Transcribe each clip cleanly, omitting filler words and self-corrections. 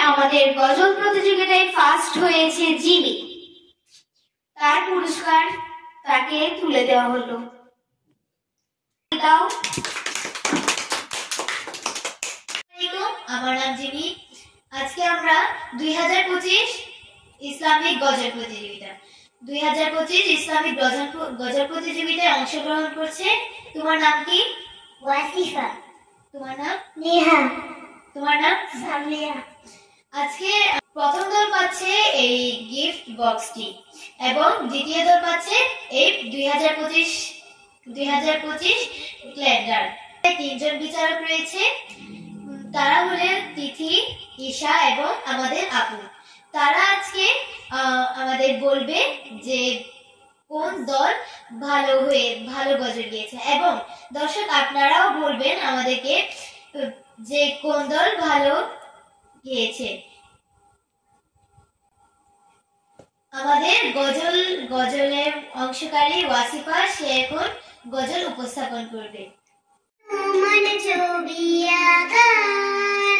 আমাদের গজল প্রতিযোগিতায় ফার্স্ট হয়েছে যিনি, তার পুরস্কার তাকে তুলে দেওয়া হলো। আমার নাম জিমি। আজকে আমরা 2025 ইসলামিক গজল প্রতিযোগিতা 2025 ইসলামিক গজল প্রতিযোগিতায় অংশগ্রহণ করছে। তোমার নাম কি? ওয়াসিফা। তোমার নাম? নেহা। তোমার নাম? সামিয়া। আজকে প্রথম দল পাচ্ছে এই গিফট বক্সটি এবং দ্বিতীয় দল পাচ্ছে এই 2025 ক্যালেন্ডার। তিনজন বিচারক রয়েছে, তারা হলেন তিথি, ঈশা এবং আমাদের আপু। তারা আজকে আমাদের বলবে যে কোন দল ভালো গজল গিয়েছে, এবং দর্শক আপনারাও বলবেন আমাদেরকে যে কোন দল ভালো গিয়েছে। আমাদের গজলের অংশকারী ওয়াসিফা, সে এখন গজল উপস্থাপন করবে। তোমার ছবি আঁকা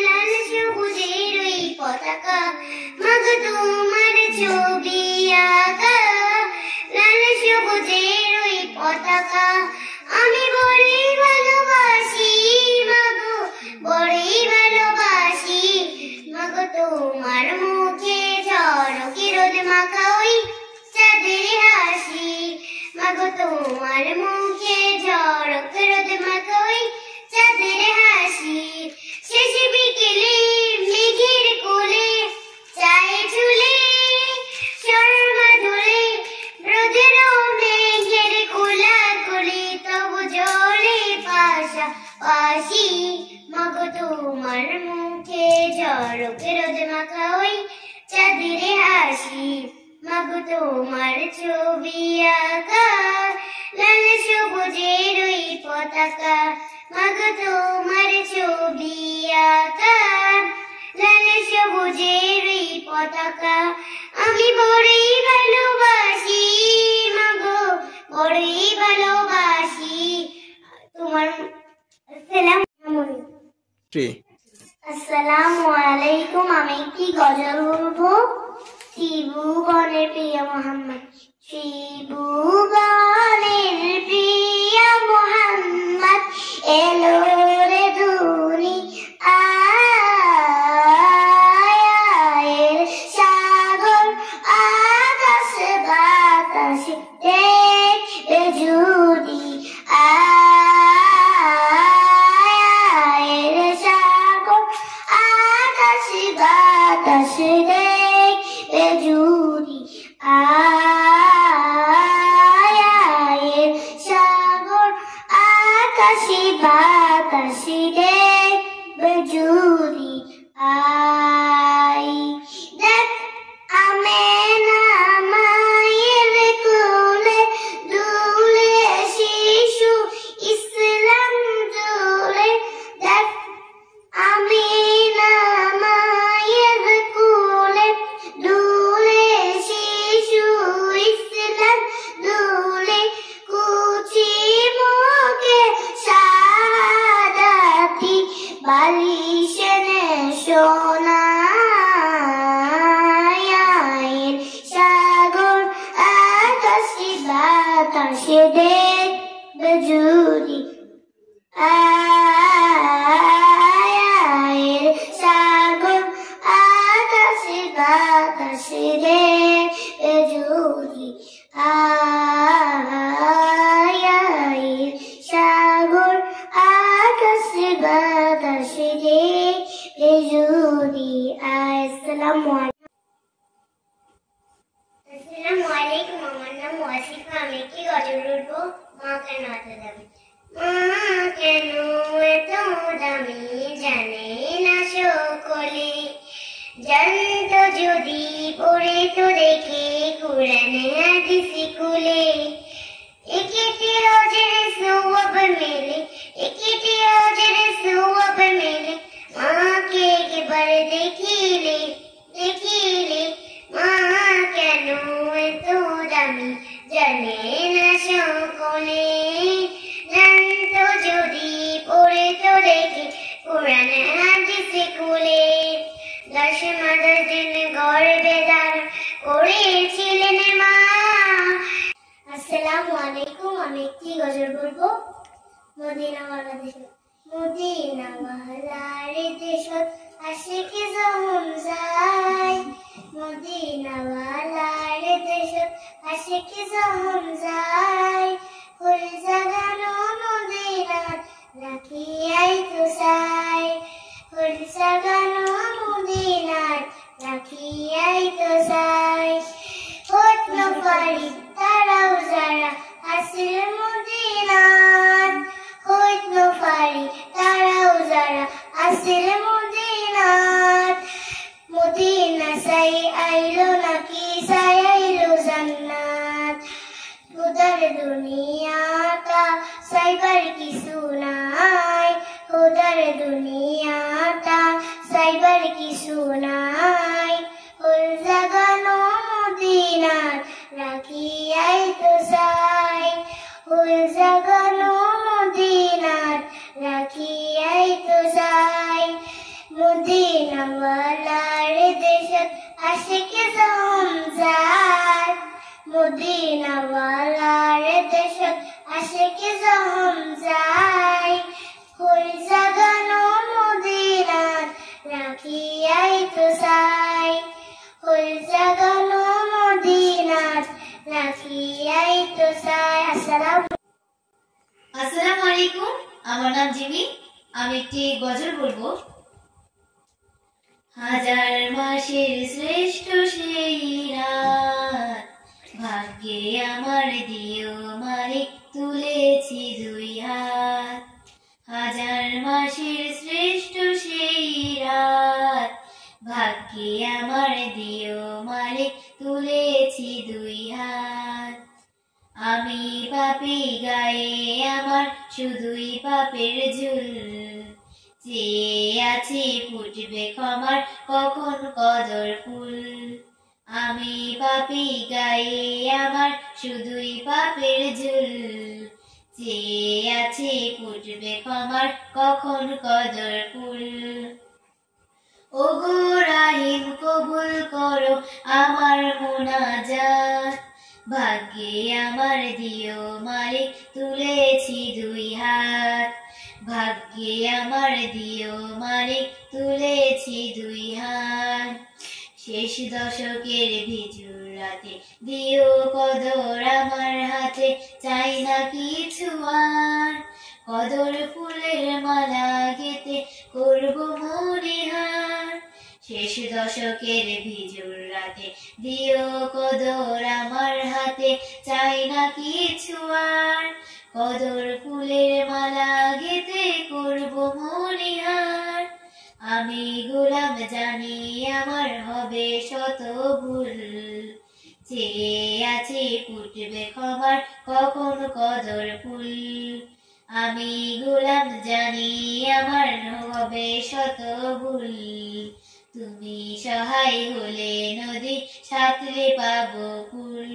লাল সবুজের ওই পতাকা, মাগো তোমার ছবি আঁকা লাল সবুজের ওই পতাকা, আমি বড়ই ভালোবাসি মাগো, বড়ই ভালোবাসি মাগো। তোমার মুখে ঝলকে রোদ মাখা ওই চাঁদের হাসি, মাগো তোমার মুখে ঝলকে রোদ মাখা ওই চাঁদের হাসি। শেষে বিকেলে মেঘের কোলে চায়ে ঝুলে শর্মা ধরে রোদের মেঘের কোলাকুলি, তবু জলে পাশা পাশি মাগো তোমার মুখে ঝলকে রোদ মাখা ওই চাঁদের হাসি, মাগো তোমার ছবি আঁকা লাল সবুজের ওই পতাকা, মাগো তোমার ছবি আঁকা লাল সবুজের ওই পতাকা, আমি বড়ই ভালোবাসি মাগো, বড়ই ভালোবাসি তোমার। আসসালামু আলাইকুম। আমি কি গজল বলবো? ত্রিভুবনের প্রিয় মোহাম্মদ, ত্রিভুবনের প্রিয় মোহাম্মদ এলো রে দুনি আয়ের সাগর আকাশ বাতাস দেখবে যদি, আয়ের সাগর আকাশ বাতাস দেখবে যদি, আয়ের সাগর আকাশ বাতাস দেখবে যদি। দেখ আমেনা মায়ের কোলে দুলে শিশু ইসলাম জুড়ে, দেখ আমেনা মায়ের কোলে দুলে শিশু ইসলাম দুলে, কুচি মুখে শাহাদাতি বালিশে সোনায়ের সাগর আকাশ বাতাসে দেখবে যদি, আয়ের সাগর আকাশ বাতাসে দেখবে যদি, আয়ের সাগর আকাশ বাতাসে দেখবে যদি। আসসালামু আলাইকুম। আমার নাম ওয়াসিফা। আমি কি গজল বলবো? মা কেন এত দামি, মা কেন এত দামি জানে না সকলে, জানতো যদি পড়ে তো দেখে কুরআনে হাদিস খুলে, একেতে অজরে সওয়াব মেলে, একেতে অজরে সওয়াব মেলে, মাকে একবার দেখিলে দেখিলে, মা কেন এত দামি জানে না সকলে, জানতো যদি পড়ে তো দেখে কুরআনে হাদিস খুলে, আকাশে মাদার দিনে গর্বে দাঁড় করেছিলেন মা। আসসালামু আলাইকুম, আমি একটি গজল বলবো। মদিনাওয়ালা দেশত, মদিনাওয়ালার দেশত আশিকি যখন যায়, মদিনাওয়ালার দেশত আশিকি যখন যায়, ফুল জাগানো মদিনাত রাখিয়াই তো চাই, ফুল জাগানো মদিনাত রাখিয়াই তো চাই। হইত পারি তারাও যারা আসিল মদিনাত, হইত পারি তারাও যারা আসিল মদিনাত, মদিনা চাই আইলো নাকি চাই আইলো জান্নাত। খুদার দুনিয়াটা চাইবার কিছু নাই, খুদার দুনিয়াটা চাইবার কিছু নাই, ফুল জাগানো মদিনাত রাখিয়াই তো চাই, ফুল জাগানো মদিনাত রাখিয়াই তো চাই। মদিনাওয়ালার দেশত আশিকি যখন যায়, মদিনাওয়ালার দেশত আশিকি যখন যায়, ফুল জাগানো মদিনাত রাখিয়াই তো চাই, ফুল জাগানো মদিনাত রাখিয়াই তো চাই। আসসালামু আলাইকুম, আমার নাম জিমি। আমি একটি গজল বলবো। হাজার মাসের শ্রেষ্ঠ সেই রাত, ভাগ্যে আমার দিও মালিক তুলেছি দুই হাত। হাজার মাসের শ্রেষ্ঠ সেই রাত, ভাগ্যে আমার দিও মালিক তুলেছি দুই হাত। আমি পাপী গায়ে আমার শুধুই পাপের ঝুল, চেয়ে আছি ফুটবে ক্ষমার কখন কদর ফুল। আমি পাপী গায়ে আমার শুধুই পাপের ঝুল, চেয়ে আছি ফুটবে ক্ষমার কখন কদর ফুল। ওগো রাহিম কবুল করো আমার মোনাজাত, ভাগ্যে আমার দিও মালিক তুলেছি দুই হাত। ভাগ্যে আমার দিও মালিক তুলেছি দুই হাত। শেষ দশকের ভিজুর রাতে দিও কদর আমার হাতে, চাই না কিছু আর। কদর ফুলের মালা গেতে করব মনিহার। শেষ দশকের ভিজুর রাতে দিও কদর আমার হাতে, চাই না কিছু আর। কদর ফুলের মালা গেতে করব মনিহার। আমি গোলাম জানি আমার হবে শত ভুল, চেয়ে আছি ফুটবে ক্ষমার কখন কদর ফুল। আমি গোলাম জানি আমার হবে শত ভুল, তুমি সহায় হলে নদী সাঁতরে পাবো কুল।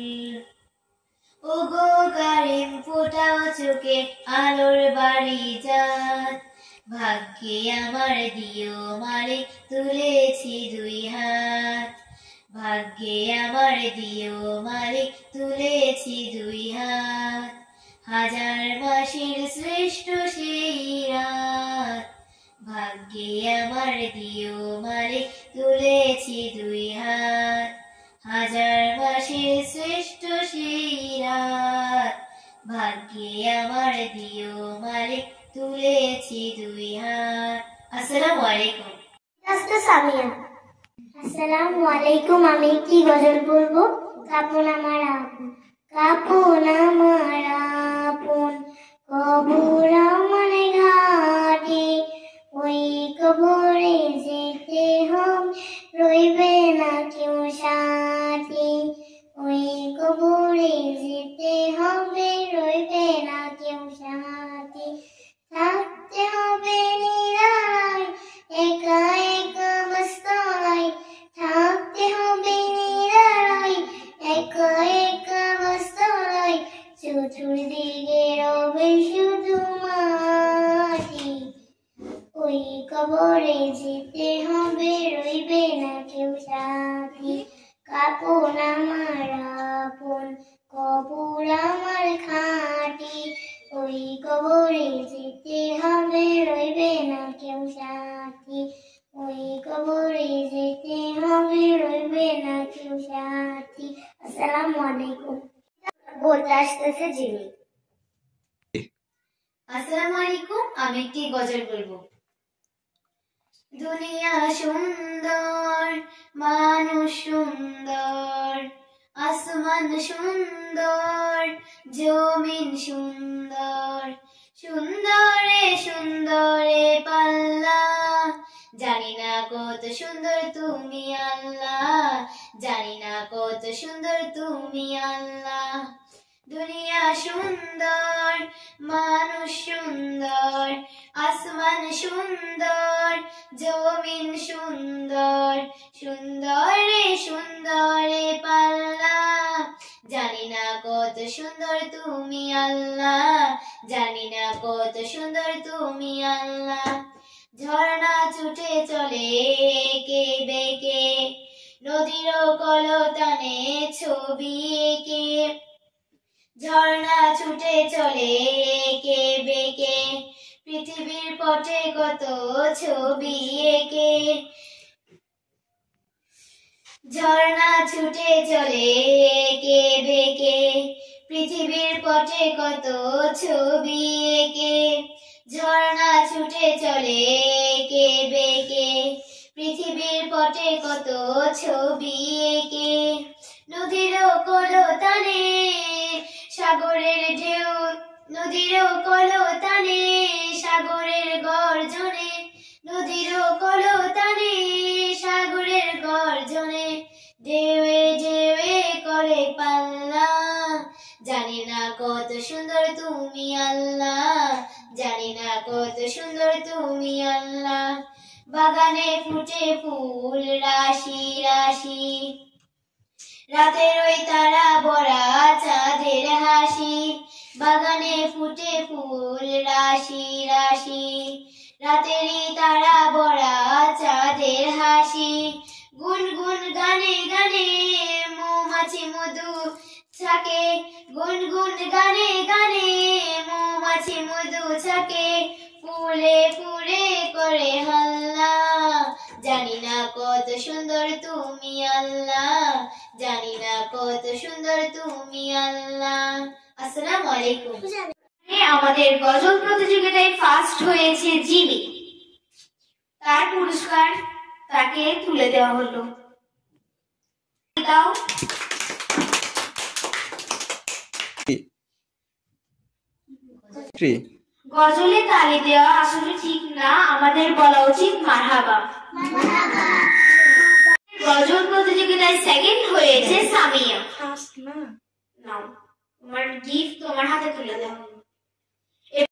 ওগো কারিম ফোটাও চোখে আলোর বাড়ি যাত, ভাগ্যে আমার দিও মালিক তুলেছি দুই হাত। ভাগ্যে আমার দিও মালিক তুলেছি দুই হাত। হাজার মাসের শ্রেষ্ঠ সেই রাত, ভাগ্যে আমার দিও মালিক তুলেছি দুই হাত। হাজার মাসের শ্রেষ্ঠ সেই রাত, ভাগ্যে আমার দিও মালিক তুলেছি দুই হাত। আসসালামু আলাইকুম। সামিয়া। আসসালামু আলাইকুম, আমি একটি গজল বলবো। কাপুন আমার আপন, কাপুন আমার আপন, কবর আমার ঘাটে, ওই কবরে যেতে হবে রইবে না কেউ সাথে, ওই কবরে যেতে হবে রইবে না কেউ সাথে। থাকতে হবে নিরালায় একা একা মস্তলায়, থাকতে হবে নিরালায় একা একা মস্তলায়, চতুর্দিকে রবে শুধু মাটি, ওই কবরে যেতে হবে রইবে আসতেছে জিমি। আসসালামু আলাইকুম, আমি একটি গজল বলবো। দুনিয়া সুন্দর, মানুষ সুন্দর, আসমান সুন্দর, জমিন সুন্দর, সুন্দরে সুন্দরে পাল্লা, জানি না কত সুন্দর তুমি আল্লাহ, জানি না কত সুন্দর তুমি আল্লাহ। দুনিয়া সুন্দর, মানুষ সুন্দর, আসমান সুন্দর, জমিন সুন্দর, সুন্দরে সুন্দরে পাল্লা, জানি না কত সুন্দর তুমি আল্লাহ, জানি না কত সুন্দর তুমি আল্লাহ। ঝর্ণা ছুটে চলে এঁকে বেঁকে, নদীর কলতানে ছবি এঁকে, ঝর্ণা ছুটে চলে এঁকে বেঁকে, পৃথিবীর পটে কত ছবি এঁকে, ঝর্ণা ছুটে চলে এঁকে বেঁকে, পৃথিবীর পটে কত ছবি এঁকে, ঝর্ণা ছুটে চলে এঁকে বেঁকে, পৃথিবীর পটে কত ছবি এঁকে, নদীর কলতানে সাগরের ঢেউ, নদীর কলতানে সাগরের গর্জনে, নদীর কলতানে সাগরের গর্জনে, ঢেউয়ে ঢেউয়ে করে পাল্লা, জানি না কত সুন্দর তুমি আল্লাহ, জানি না কত সুন্দর তুমি আল্লাহ। বাগানে ফুটে ফুল রাশি রাশি, রাতের ওই তারা ভরা চাঁদের হাসি, বাগানে ফুটে ফুল রাশি রাশি, রাতেরই তারা ভরা চাঁদের হাসি, গুনগুন গানে গানে মৌমাছি মধু ছাকে, গুনগুন গানে গানে মৌমাছি মধু ছাকে, ফুলে ফুলে করে হাল্লা, জানি না কত সুন্দর তুমি আল্লাহ, জানি না কত সুন্দর তুমি আল্লাহ। আসসালামু আলাইকুম। আমাদের গজল প্রতিযোগিতায় ফার্স্ট হয়েছে জিমি, তার পুরস্কার তাকে তুলে দেওয়া হলো। দাও। গজলে তালি দেওয়া আসলে ঠিক না, আমাদের বলা উচিত মারহাবা। গজল প্রতিযোগিতায় সেকেন্ড হয়েছে সামিয়া। নাও, তোমার গিফট তোমার হাতে তুলে দেওয়া হলো।